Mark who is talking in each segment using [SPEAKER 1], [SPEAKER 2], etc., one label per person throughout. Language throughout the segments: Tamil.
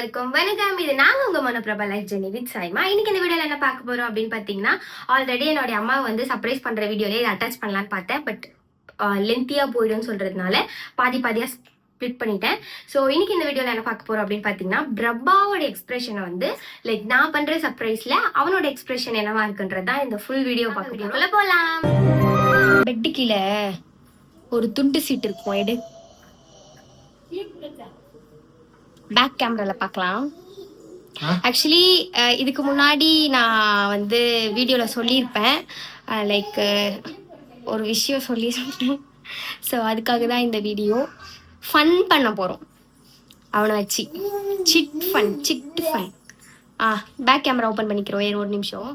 [SPEAKER 1] எல்லாருக்கும் வணக்கம். இது நாங்க உங்க மனோபிரபா லைஃப் ஜெர்னி வித் சாய்மா. இன்னைக்கு இந்த வீடியோல என்ன பார்க்க போறோம் அப்படின்னு பாத்தீங்கன்னா, ஆல்ரெடி என்னோட அம்மா வந்து சர்ப்ரைஸ் பண்ற வீடியோல இதை அட்டாச் பண்ணலான்னு பார்த்தேன். பட் லென்த்தியா போயிடும்னு சொல்றதுனால பாதியா ஸ்பிளிட் பண்ணிட்டேன். ஸோ இன்னைக்கு இந்த வீடியோல என்ன பார்க்க போறோம் அப்படின்னு பாத்தீங்கன்னா, பிரபாவோட எக்ஸ்பிரஷனை வந்து லைக் நான் பண்ற சர்ப்ரைஸ்ல அவனோட எக்ஸ்பிரஷன் என்னவா இருக்குன்றதுதான் இந்த ஃபுல் வீடியோ பார்க்க போலாம். பெட்டு கீழே ஒரு துண்டு சீட் இருக்கும், எடு. பேக் கேமரால பார்க்கலாம். ஆக்சுவலி இதுக்கு முன்னாடி நான் வந்து வீடியோல சொல்லியிருப்பேன், லைக் ஒரு விஷயம் சொல்லியிருப்பேன். ஸோ அதுக்காக தான் இந்த வீடியோ. ஃபன் பண்ண போகிறோம் அவனை வச்சு. Sit fun. Back camera open பண்ணிக்கிறோம், ஒரு நிமிஷம்.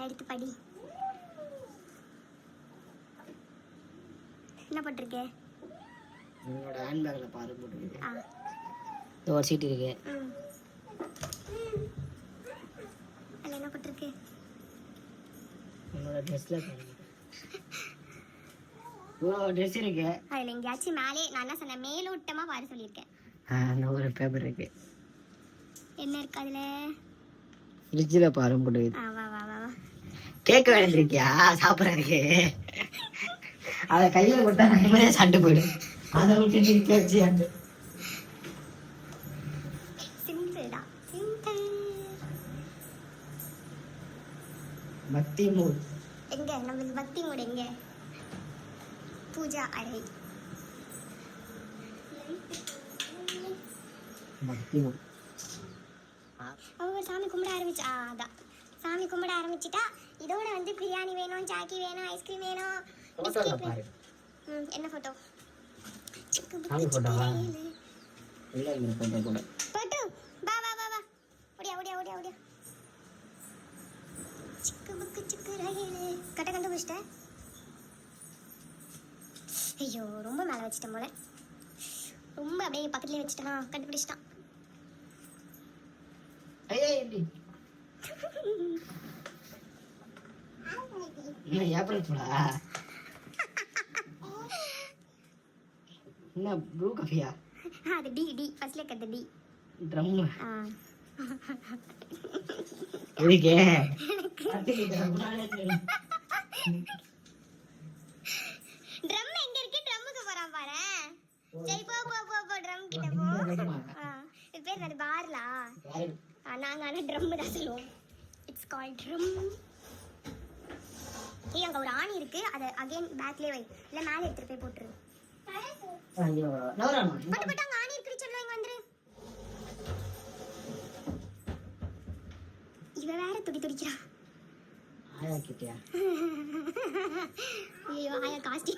[SPEAKER 1] எடுத்து படி. என்ன போட்டிருக்கே?
[SPEAKER 2] உன்னோட ஹேண்ட் பேக்ல பாரு போட்டுருக்கு. ஒரு சீட் இருக்கு.
[SPEAKER 1] அதுல என்ன போட்டிருக்கு?
[SPEAKER 2] உன்னோட ட்ரெஸ்ல பாரு. ஓ ட்ரெஸ் இருக்கு.
[SPEAKER 1] அதுல எங்கயாச்சும் மேலே நான் என்ன சொன்னேன், மேலோட்டமா பாரு சொல்லியிருக்கேன்.
[SPEAKER 2] அந்த ஒரு பேப்பர் இருக்கு.
[SPEAKER 1] என்ன இருக்கு அதுல?
[SPEAKER 2] ஃப்ரிட்ஜ்ல பாரு போட்டுருக்கு.
[SPEAKER 1] வா வா வா வா.
[SPEAKER 2] கேக் வேண்டிருக்கியா சாப்பிட்றதுக்கு? அதை கையில கொடுத்தா நம்மளே சண்டை போயிடும். அதை விட்டு நீ கேட்சி அந்த பக்தி மூட்
[SPEAKER 1] எங்க? நம்ம பக்தி மூட் எங்க? பூஜா அறை.
[SPEAKER 2] பக்தி மூட்.
[SPEAKER 1] அவங்க சாமி கும்பிட ஆரம்பிச்சா, அதான் சாமி கும்பிட ஆரம்பிச்சிட்டா இதோட வந்து பிரியாணி வேணும், சாக்கி வேணும், ஐஸ்கிரீம் வேணும். என்ன போட்டோ?
[SPEAKER 2] சாமி போட்டோவா? இல்ல இல்ல போட்டோ கூட.
[SPEAKER 1] போட்டோ. வா வா வா வா. ஓடியா. சிக்கு புக்கு சிக்கு ரயிலே. கட்ட கண்டுபிடிச்சிட்ட? ஐயோ ரொம்ப மேலே வச்சிட்டேன் போல. ரொம்ப அப்படியே பக்கத்துலயே வச்சிட்டேனா, கண்டுபிடிச்சிட்டான்.
[SPEAKER 2] ஏய் ஏப்ரல் ஃபுல்லா? என்ன ப்ளூ காஃபியா?
[SPEAKER 1] அது டி ஃபர்ஸ்ட்ல கட்ட டி.
[SPEAKER 2] ட்ரம். எதுக்கு?
[SPEAKER 1] ட்ரம் எங்க இருக்கு? ட்ரம்முக்கு போறான் பாரு. சரி போ ட்ரம் கிட்ட போ. இது பேர் அது பார்லா. நாங்க ஆனா ட்ரம் தான் சொல்லுவோம். It's called drum. ஏய் அங்க ஒரு ஆணி இருக்கு, அத அகைன் பேக்லயே வை, இல்ல மேல எடுத்து போய் போட்டுரு.
[SPEAKER 2] ஐயோ நவராமா
[SPEAKER 1] பட்டு அங்க ஆணி இருக்கு சொல்ல, இங்க வந்துரு. இவ வேற துடிக்கிறா.
[SPEAKER 2] ஆயா கிட்டியா?
[SPEAKER 1] ஐயோ ஆயா காஸ்டி.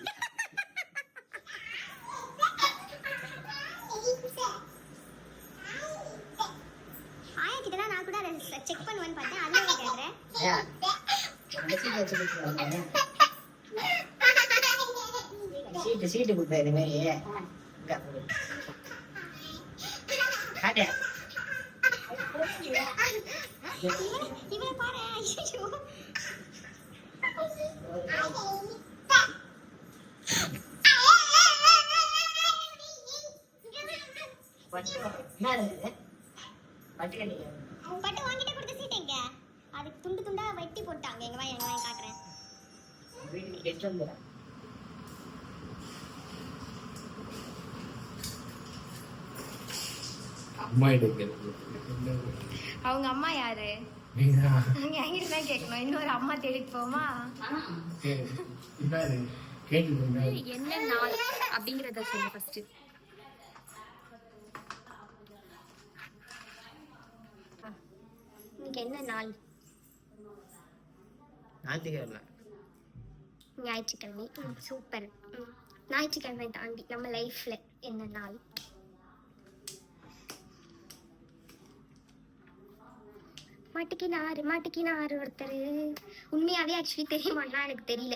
[SPEAKER 1] ஆயா கிட்ட நான் கூட அதை செக் பண்ணுவேன்னு பார்த்தேன், அதுல கேக்குறேன்.
[SPEAKER 2] ஆயா சீட்டு கொடுத்த இது மாதிரி
[SPEAKER 1] இவனை பாரு. ஐயோ பட்டு வாங்கிட்டு கொடுத்த சீட் எங்க? அதுக்கு துண்டு துண்டா வெட்டி போட்டாங்க. எங்க வாய் காட்டுறேன். அவங்க அம்மா யாரு? என்கிட்ட தான் கேட்கணும். இன்னொரு அம்மா தேடிட்டு போமா? என்ன நாள் அப்படிங்கறத சொல்லு ஃபர்ஸ்ட். இன்னைக்கு என்ன நாள்? ஞாயிற்றுக்கிழமை. சூப்பர். ஞாயிற்றுக்கிழமை தாண்டி நம்ம லைஃப்ல என்ன நாள்? மாட்டிக்கினாரு ஒருத்தர். உண்மையாவே ஆக்சுவலி தெரியுமான்னா எனக்கு தெரியல.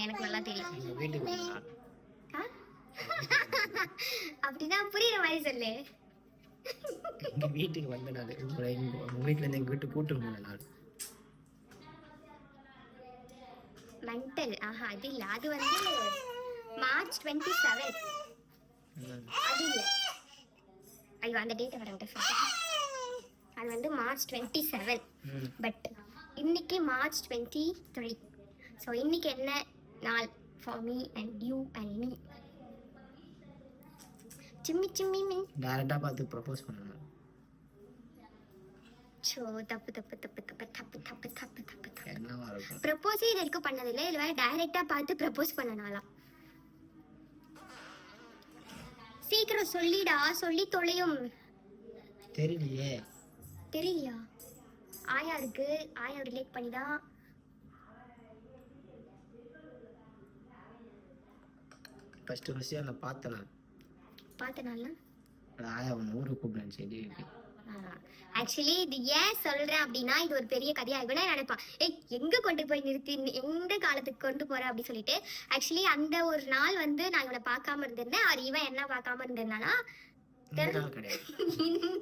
[SPEAKER 1] எனக்கு நல்லா தெரியும். அப்படின்னா புரியுற மாதிரி சொல்லு.
[SPEAKER 2] வீட்டுக்கு வந்த நாள், வீட்டுல இருந்து எங்க வீட்டு கூட்டு வந்த நாள்.
[SPEAKER 1] மென்டல். அது இல்ல, அது வந்து மார்ச் மார்ச் 27. அது இல்லை, ஐயோ அந்த டேட்டை வரேன் சொல்றேன். அது வந்து மார்ச் 27, பட் இன்னைக்கு மார்ச் 23. ஸோ இன்னைக்கு என்ன நாள் for me and you and me? Simmi Simmi me
[SPEAKER 2] டைரக்டா பார்த்து ப்ரப்போஸ் பண்ணணும்.
[SPEAKER 1] ஸோ தப்பு தப்பு தப்பு தப்பு தப்பு தப்பு தப்பு தப்பு தப்பு.
[SPEAKER 2] என்னவா இருக்கும்?
[SPEAKER 1] ப்ரப்போஸே இது வரைக்கும் பண்ணதில்லை, இல்லை வேற டைரக்டா பார்த்து ப்ரப்போஸ் பண்ணனாலாம். சீக்கிரம் சொல்லிடா, சொல்லி தொலையும்.
[SPEAKER 2] தெரியலையே.
[SPEAKER 1] தெரியலையா? ஆயா இருக்கு, ஆயா ரிலேட் பண்ணிதான்.
[SPEAKER 2] ஃபர்ஸ்ட் என்ன பார்த்தேன்,
[SPEAKER 1] பார்த்தனால
[SPEAKER 2] ஆயா ஒன்று ஊருக்கு கூப்பிடுன்னு சொல்லி.
[SPEAKER 1] ஆக்சுவலி இது ஏன் சொல்றேன் அப்படின்னா, இது ஒரு பெரிய கதையா இவனே நினைப்பான், ஏய் எங்க கொண்டு போய் நிறுத்தி எந்த காலத்துக்கு கொண்டு போற அப்படி சொல்லிட்டு. ஆக்சுவலி அந்த ஒரு நாள் வந்து நான் இவனை பார்க்காம இருந்திருந்தேன், அவர் இவன் என்ன பார்க்காம இருந்திருந்தானா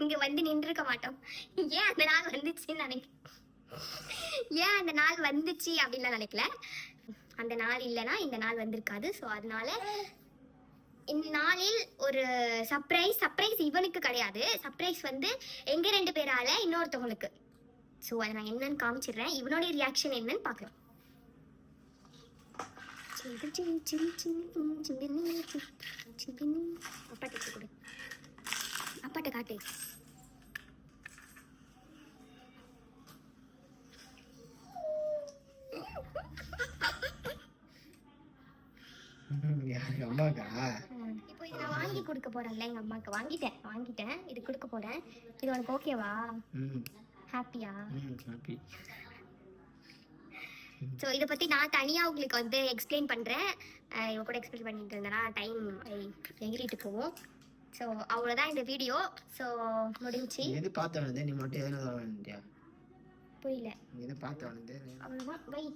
[SPEAKER 1] இங்க வந்து நின்றுருக்க மாட்டோம். ஏன் அந்த நாள் வந்துச்சுன்னு நினைக்கிறேன், ஏன் அந்த நாள் வந்துச்சு அப்படின்லாம் நினைக்கல. அந்த நாள் இல்லைன்னா இந்த நாள் வந்திருக்காது. ஸோ அதனால இந்த நாளில் ஒரு சர்ப்ரைஸ் இவனுக்கு கிடையாது, சர்ப்ரைஸ் வந்து எங்க 2 பேரால இன்னொருத்தவங்களுக்கு. ஸோ அதை நான் என்னன்னு காமிச்சிடுறேன், இவனோட ரியாக்ஷன் என்னன்னு பார்க்கலாம். அப்பாட்ட கொடு, அப்பாட்ட காட்டு.
[SPEAKER 2] அம்மாக்கா
[SPEAKER 1] இப்போ இதை நான் வாங்கி கொடுக்க போறேன்ல எங்க அம்மாக்கு. வாங்கிட்டேன் இது கொடுக்க போறேன். இது உனக்கு ஓகேவா? ஹாப்பியா?
[SPEAKER 2] ஹாப்பி.
[SPEAKER 1] ஸோ இதை பற்றி நான் தனியாக உங்களுக்கு வந்து எக்ஸ்பிளைன் பண்ணுறேன். இவ கூட எக்ஸ்பிளைன் பண்ணிட்டு இருந்தேன்னா டைம் எகிரிட்டு போவோம். ஸோ அவ்வளோதான் இந்த வீடியோ. ஸோ முடிஞ்சு.
[SPEAKER 2] எது பார்த்து வந்தே நீ மட்டும் எதுனா வந்துட்டியா?
[SPEAKER 1] புரியல.
[SPEAKER 2] எது பார்த்து வந்தே?
[SPEAKER 1] அவ்வளோதான் பை,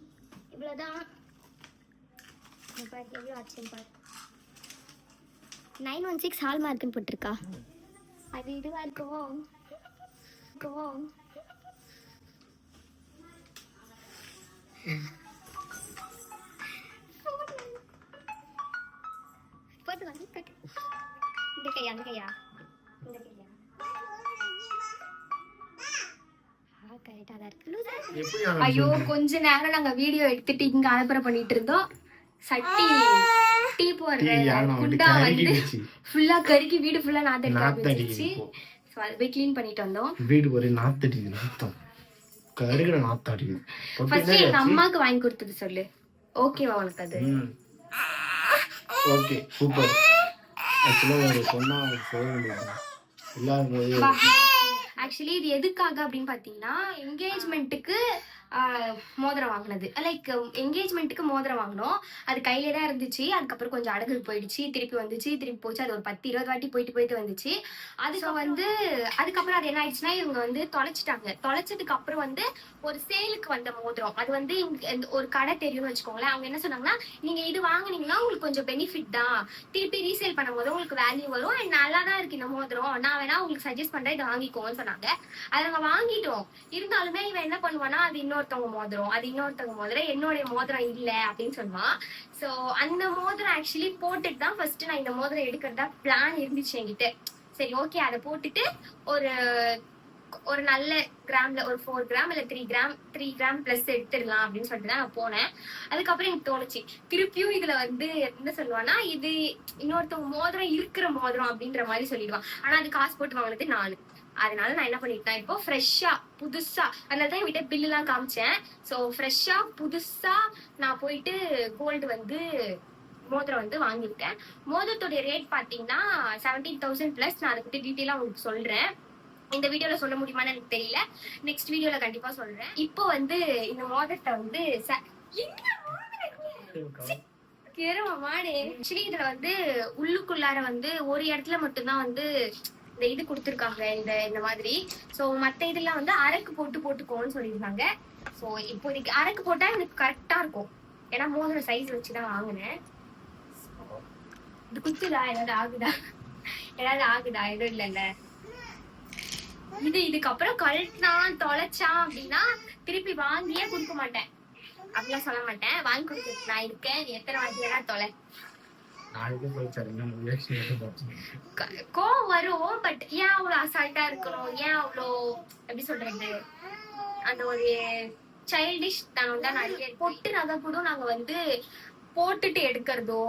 [SPEAKER 1] இவ்வளோதான். எவ்வளோ ஆச்சுன்னு பாரு. 916 ஹால்மார்க்குன்னு போட்டிருக்கா. அது இதுவாக இருக்கும். போட்டு வாங்கி கட்டு. இந்த கையா கரெக்டாக தான் இருக்கு. ஐயோ கொஞ்ச நேரம் நாங்க வீடியோ எடுத்துட்டு இங்க அனுப்புற பண்ணிட்டு இருந்தோம். சட்டி டீ போடுற குண்டா வந்து ஃபுல்லா கருக்கி வீடு ஃபுல்லா நாத்தடிச்சு. ஸோ அதை போய் க்ளீன் பண்ணிட்டு வந்தோம்.
[SPEAKER 2] வீடு ஒரே நாத்தடிக்குது, நாத்தம் கருகிற நாத்தடிக்குது.
[SPEAKER 1] ஃபர்ஸ்ட் எங்க அம்மாக்கு வாங்கி கொடுத்தது சொல்லு, ஓகேவா உனக்கு? அது
[SPEAKER 2] ஓகே சூப்பர். ஆக்சுவலா ஒரு சொன்னா சொல்ல முடியாது எல்லாரும்.
[SPEAKER 1] ஆக்சுவலி இது எதுக்காக அப்படின்னு பாத்தீங்கன்னா, என்கேஜ்மெண்ட்டுக்கு மோதிரம் வாங்கினது. லைக் என்கேஜ்மெண்ட்டுக்கு மோதிரம் வாங்கினோம், அது கையிலே தான் இருந்துச்சு. அதுக்கப்புறம் கொஞ்சம் அடகுக்கு போயிடுச்சு, திருப்பி வந்துச்சு, திருப்பி போச்சு. அது ஒரு 10-20 வாட்டி போயிட்டு வந்துச்சு. அதுக்கு வந்து அதுக்கப்புறம் அது என்ன ஆயிடுச்சுன்னா, இவங்க வந்து தொலைச்சதுக்கு அப்புறம் வந்து ஒரு சேலுக்கு வந்த மோதிரம். அது வந்து ஒரு கடை தெரியும்னு வச்சுக்கோங்களேன். அவங்க என்ன சொன்னாங்கன்னா, நீங்க இது வாங்கினீங்கன்னா உங்களுக்கு கொஞ்சம் பெனிஃபிட் தான், திருப்பி ரீசேல் பண்ணும் போது உங்களுக்கு வேல்யூ வரும், நல்லா தான் இருக்கு இந்த மோதிரம், நான் வேணா உங்களுக்கு சஜஸ்ட் பண்றேன், இதை வாங்கிக்கோன்னு சொன்னாங்க. அதை நாங்க வாங்கிட்டோம். இருந்தாலுமே இவன் என்ன பண்ணுவானா, அது இன்னொருத்தவங்க மோதிரம், என்னுடைய மோதிரம் இல்ல அப்படின்னு சொல்லுவான். சோ அந்த மோதிரம் ஆக்சுவலி போட்டுட்டு தான் ஃபர்ஸ்ட் நான் இந்த மோதிரம் எடுக்கிறதா பிளான் இருந்துச்சு என்கிட்ட. சரி ஓகே, அதை போட்டுட்டு ஒரு நல்ல கிராம்ல ஒரு 4 கிராம் இல்ல 3 கிராம் பிளஸ் எடுத்துடலாம் அப்படின்னு சொல்லிட்டு தான் நான் போனேன். அதுக்கப்புறம் எனக்கு தோணுச்சு, திருப்பியும் இதுல வந்து என்ன சொல்லுவானா, இது இன்னொருத்தவங்க மோதிரம் இருக்கிற மோதிரம் அப்படின்ற மாதிரி சொல்லிடுவான். ஆனா அது காசு போட்டு வாங்கினது நானு. அதனால நான் என்ன பண்ணிட்டேன், இப்போ ஃப்ரெஷ்ஷா புதுசா, அதனாலதான் என்கிட்ட பில்லு எல்லாம் காமிச்சேன். சோ ஃப்ரெஷ்ஷா புதுசா நான் போயிட்டு கோல்டு வந்து மோதிரம் வந்து வாங்கிட்டேன். மோதிரத்துடைய ரேட் பாத்தீங்கன்னா 17,000 பிளஸ். நான் அதை பத்தி டீட்டெயிலா உங்களுக்கு சொல்றேன். இந்த வீடியோல சொல்ல முடியுமான்னு எனக்கு தெரியல, நெக்ஸ்ட் வீடியோல கண்டிப்பா சொல்றேன். இப்போ வந்து இந்த மோதிரத்தை வந்து ஆக்சுவலி இதுல வந்து உள்ளுக்குள்ளார வந்து ஒரு இடத்துல மட்டும்தான் வந்து இந்த இது கொடுத்துருக்காங்க, இந்த மாதிரி. சோ மத்த இதெல்லாம் வந்து அரக்கு போட்டுக்கோன்னு சொல்லியிருந்தாங்க. சோ இப்போதைக்கு அரக்கு போட்டா எனக்கு கரெக்டா இருக்கும், ஏன்னா மோதிர சைஸ் வச்சுதான் வாங்கினேன். இது குத்துதா, ஏதாவது ஆகுதா? எதுவும் இல்லைல்ல. இதுக்கப்புறம் கழட்டினா தொலைச்சான் அப்படின்னா திருப்பி வாங்கியே கொடுக்க மாட்டேன், அப்படிலாம் சொல்ல மாட்டேன். வாங்கி கொடுத்துட்டு நான் இருக்கேன், எத்தனை வாட்டி வேணா தொலை. கோவம் வரும். பட் ஏன் அவ்வளவு அசால்ட்டா இருக்கணும், ஏன் அவ்வளோ எப்படி சொல்றது, அந்த ஒரு சைல்டிஷ் தனம் தான் நிறைய. பொட்டு நகை கூட நாங்க வந்து போட்டுட்டு எடுக்கிறதோ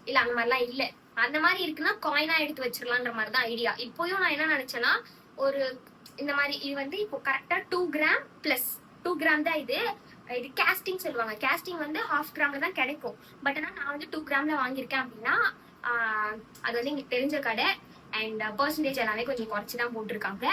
[SPEAKER 1] இல்ல அந்த மாதிரிலாம் இல்ல. அந்த மாதிரி இருக்குன்னா காயினா எடுத்து வச்சிடலான்ற மாதிரிதான் ஐடியா. இப்போயும் நான் என்ன நினைச்சேன்னா, ஒரு இந்த மாதிரி இது வந்து இப்போ கரெக்டா 2 கிராம் பிளஸ் 2 கிராம் தான் இது கேஸ்டிங் சொல்லுவாங்க. கேஸ்டிங் வந்து 1/2 கிராம்ல தான் கிடைக்கும். பட் ஆனா நான் வந்து 2 கிராம்ல வாங்கியிருக்கேன் அப்படின்னா அது வந்து எங்களுக்கு தெரிஞ்ச கடை. அண்ட் பர்சன்டேஜ் எல்லாமே கொஞ்சம் குறைச்சி தான் போட்டிருக்காங்க.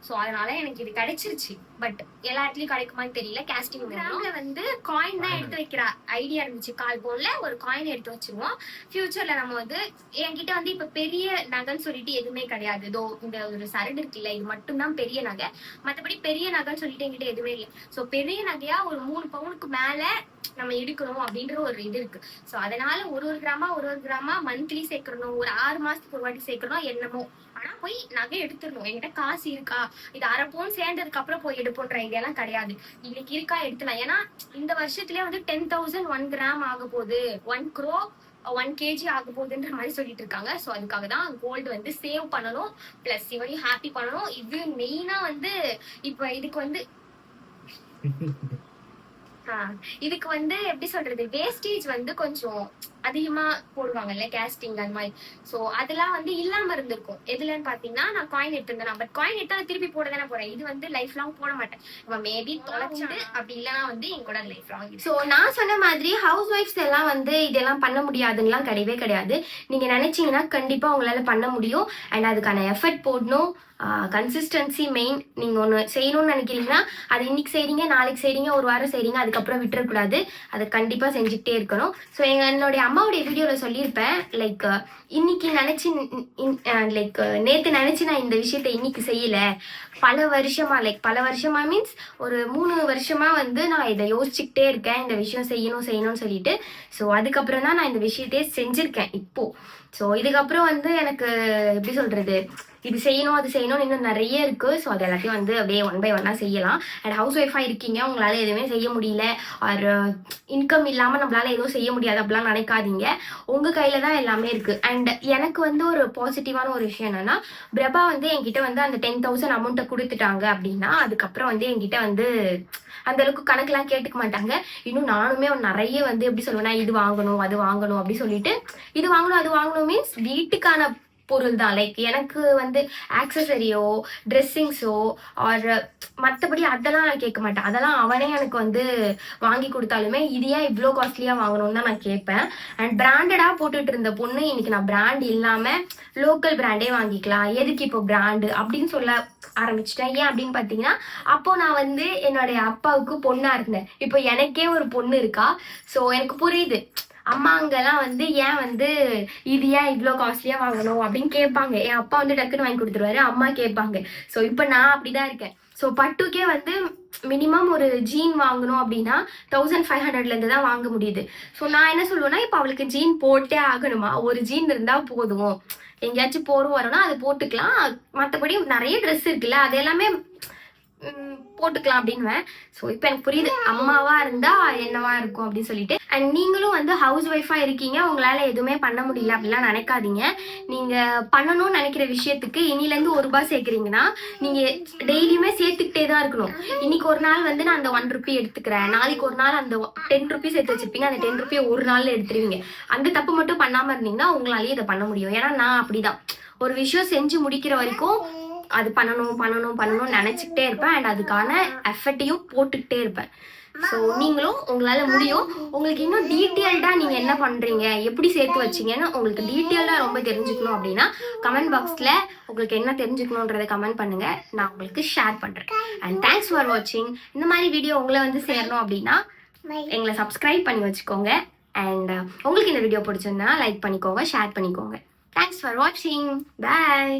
[SPEAKER 1] ஸோ அதனால எனக்கு இது கிடைச்சிருச்சு. பட் எல்லா இடத்துலயும் கிடைக்குமான்னு தெரியல. கேஸ்டிங் கிராம்ல வந்து காயின் தான் எடுத்து வைக்கிற ஐடியா இருந்துச்சு. கால் போன்ல ஒரு காயின் எடுத்து வச்சிருவோம். ஃபியூச்சர்ல நம்ம வந்து என்கிட்ட வந்து இப்ப பெரிய நகைன்னு சொல்லிட்டு எதுவுமே கிடையாது. இதோ இந்த ஒரு சரடு இருக்குல்ல, இது மட்டும்தான் பெரிய நகை. மற்றபடி பெரிய நகைன்னு சொல்லிட்டு என்கிட்ட எதுவுமே இல்லை. ஸோ பெரிய நகையா ஒரு 3 பவுனுக்கு மேல நம்ம எடுக்கணும் அப்படின்ற ஒரு இது இருக்கு. ஸோ அதனால ஒரு கிராமா மந்த்லி சேர்க்கணும், ஒரு 6 மாசத்துக்கு ஒரு வாட்டி சேர்க்கணும் என்னமோ. ஆனா போய் நகை எடுத்துடணும். என்கிட்ட காசு இருக்கா, இது 1/2 பவுன் சேர்ந்ததுக்கு அப்புறம் போய் எடுப்போன்ற ஐடியா எல்லாம் கிடையாது. இன்னைக்கு இருக்கா எடுத்துலாம். ஏன்னா இந்த வருஷத்துலயே வந்து 10,000 1 கிராம் ஆக போகுது, 1 crore 1 kg ஆக போகுதுன்ற மாதிரி சொல்லிட்டு இருக்காங்க. ஸோ அதுக்காக தான் கோல்டு வந்து சேவ் பண்ணணும், பிளஸ் இவரையும் ஹாப்பி பண்ணணும். இது மெயினா வந்து இப்ப இதுக்கு வந்து இதுக்கு வந்து எப்படி சொல்றது, வேஸ்டேஜ் வந்து கொஞ்சம் அதிகமா போடுவாங்கல்ல, கேஸ்டிங் அந்த மாதிரி. சோ அதெல்லாம் வந்து இல்லாம இருந்திருக்கும். எதுலன்னு பாத்தீங்கன்னா நான் காயின் எடுத்திருந்தேன். பட் காயின் எடுத்தா திருப்பி போட தானே போறேன். இது வந்து லைஃப் லாங் போட மாட்டேன். மேபி தொலைச்சிட்டு அப்படி இல்லைன்னா வந்து என் கூட லைஃப் லாங். சோ நான் சொன்ன மாதிரி ஹவுஸ் ஒய்ஃப்ஸ் எல்லாம் வந்து இதெல்லாம் பண்ண முடியாதுன்னுலாம் கிடையவே கிடையாது. நீங்க நினைச்சீங்கன்னா கண்டிப்பா உங்களால பண்ண முடியும். அண்ட் அதுக்கான எஃபர்ட் போடணும். Consistency main. நீங்க ஒண்ணு செய்யணும்னு நினைக்கிறீங்கன்னா அது இன்னைக்கு செய்றீங்க, நாளைக்கு செய்றீங்க, ஒரு வாரம் செய்றீங்க, அதுக்கப்புறம் விட்டுறக்கூடாது. அதை கண்டிப்பா செஞ்சுக்கிட்டே இருக்கணும். ஸோ என்னுடைய அம்மாவுடைய வீடியோல சொல்லியிருப்பேன், லைக் இன்னைக்கு நினைச்சு லைக் நேத்து நினைச்சு நான் இந்த விஷயத்த இன்னைக்கு செய்யல, பல வருஷமா மீன்ஸ் ஒரு 3 வருஷமா வந்து நான் இதை யோசிச்சுக்கிட்டே இருக்கேன், இந்த விஷயம் செய்யணும்னு சொல்லிட்டு. ஸோ அதுக்கப்புறம் தான் நான் இந்த விஷயத்தையே செஞ்சிருக்கேன் இப்போ. ஸோ இதுக்கப்புறம் வந்து எனக்கு எப்படி சொல்றது, இது செய்யணும் அது செய்யணும் இன்னும் நிறைய இருக்கு. ஸோ அது எல்லாத்தையும் வந்து அப்படியே 1 by 1 செய்யலாம். அண்ட் ஹவுஸ் ஒய்ஃபா இருக்கீங்க, உங்களால எதுவுமே செய்ய முடியல, ஒரு இன்கம் இல்லாம நம்மளால எதுவும் செய்ய முடியாது அப்படிலாம் நினைக்காதீங்க. உங்க கையில தான் எல்லாமே இருக்கு. அண்ட் எனக்கு வந்து ஒரு பாசிட்டிவான ஒரு விஷயம் என்னன்னா, பிரபா வந்து என்கிட்ட வந்து அந்த 10,000 அமௌண்ட்டை கொடுத்துட்டாங்க அப்படின்னா அதுக்கப்புறம் வந்து என்கிட்ட வந்து அந்த அளவுக்கு கணக்கெல்லாம் கேட்டுக்க மாட்டாங்க. இன்னும் நானுமே நிறைய வந்து எப்படி சொல்லுவேன்னா, இது வாங்கணும் அது வாங்கணும் அப்படி சொல்லிட்டு, இது வாங்கணும் அது வாங்கணும் மீன்ஸ் வீட்டுக்கான பொருள் தான். லைக் எனக்கு வந்து ஆக்சசரியோ ட்ரெஸ்ஸிங்ஸோ ஆர் மற்றபடி அதெல்லாம் நான் கேட்க மாட்டேன். அதெல்லாம் அவனே எனக்கு வந்து வாங்கி கொடுத்தாலுமே இது ஏன் இவ்வளோ காஸ்ட்லியாக வாங்கணும்னு தான் நான் கேட்பேன். அண்ட் பிராண்டடாக போட்டுட்டு இருந்த பொண்ணு இன்னைக்கு நான் பிராண்ட் இல்லாமல் லோக்கல் பிராண்டே வாங்கிக்கலாம், எதுக்கு இப்போ பிராண்டு அப்படின்னு சொல்ல ஆரம்பிச்சிட்டேன். ஏன் அப்படின்னு பார்த்தீங்கன்னா, அப்போ நான் வந்து என்னுடைய அப்பாவுக்கு பொண்ணாக இருந்தேன், இப்போ எனக்கே ஒரு பொண்ணு இருக்கா. ஸோ எனக்கு புரியுது, அம்மாங்கெல்லாம் வந்து ஏன் வந்து இது ஏன் இவ்வளோ காஸ்ட்லியாக வாங்கணும் அப்படின்னு கேட்பாங்க. என் அப்பா வந்து டக்குன்னு வாங்கி கொடுத்துருவாரு, அம்மா கேட்பாங்க. ஸோ இப்போ நான் அப்படிதான் இருக்கேன். ஸோ பட்டுக்கே வந்து மினிமம் ஒரு ஜீன் வாங்கணும் அப்படின்னா 1500லேருந்து தான் வாங்க முடியுது. ஸோ நான் என்ன சொல்லுவேன்னா, இப்போ அவளுக்கு ஜீன் போட்டே ஆகணுமா, ஒரு ஜீன் இருந்தால் போதும், எங்கேயாச்சும் போகிறோம் வரோன்னா அது போட்டுக்கலாம், மற்றபடி நிறைய ட்ரெஸ் இருக்குல்ல அது எல்லாமே போட்டுக்கலாம் அப்படின்னுவேன். ஸோ இப்போ எனக்கு புரியுது அம்மாவா இருந்தா என்னவா இருக்கும் அப்படின்னு சொல்லிட்டு. அண்ட் நீங்களும் வந்து ஹவுஸ் ஒய்ஃபா இருக்கீங்க, உங்களால எதுவுமே பண்ண முடியல அப்படிலாம் நினைக்காதீங்க. நீங்க பண்ணணும்னு நினைக்கிற விஷயத்துக்கு இன்னிலேருந்து 1 ரூபாய் சேர்க்குறீங்கன்னா நீங்க டெய்லியுமே சேர்த்துக்கிட்டே தான் இருக்கணும். இன்னைக்கு ஒரு நாள் வந்து நான் அந்த 1 ரூபி எடுத்துக்கிறேன், நாளைக்கு ஒரு நாள் அந்த 10 ரூபி சேர்த்து வச்சிருப்பீங்க, அந்த 10 ரூபியை ஒரு நாள்ல எடுத்துருவீங்க. அந்த தப்பு மட்டும் பண்ணாம இருந்தீங்கன்னா உங்களாலேயே இதை பண்ண முடியும். ஏன்னா நான் அப்படிதான், ஒரு விஷயம் செஞ்சு முடிக்கிற வரைக்கும் அது பண்ணணும்னு நினைச்சுக்கிட்டே இருப்பேன். அண்ட் அதுக்கான எஃபர்ட்டையும் போட்டுக்கிட்டே இருப்பேன். ஸோ நீங்களும் உங்களால முடியும். உங்களுக்கு இன்னும் டீட்டெயில்டா நீங்க என்ன பண்றீங்க, எப்படி சேர்த்து வச்சீங்கன்னு உங்களுக்கு டீட்டெயில்டா ரொம்ப தெரிஞ்சுக்கணும் அப்படின்னா கமெண்ட் பாக்ஸ்ல உங்களுக்கு என்ன தெரிஞ்சுக்கணுன்றதை கமெண்ட் பண்ணுங்க, நான் உங்களுக்கு ஷேர் பண்றேன். அண்ட் தேங்க்ஸ் ஃபார் வாட்சிங். இந்த மாதிரி வீடியோ உங்களை வந்து சேரணும் அப்படின்னா எங்களை சப்ஸ்கிரைப் பண்ணி வச்சுக்கோங்க. அண்ட் உங்களுக்கு இந்த வீடியோ பிடிச்சிருந்தா லைக் பண்ணிக்கோங்க, ஷேர் பண்ணிக்கோங்க. தேங்க்ஸ் ஃபார் வாட்சிங். பாய்.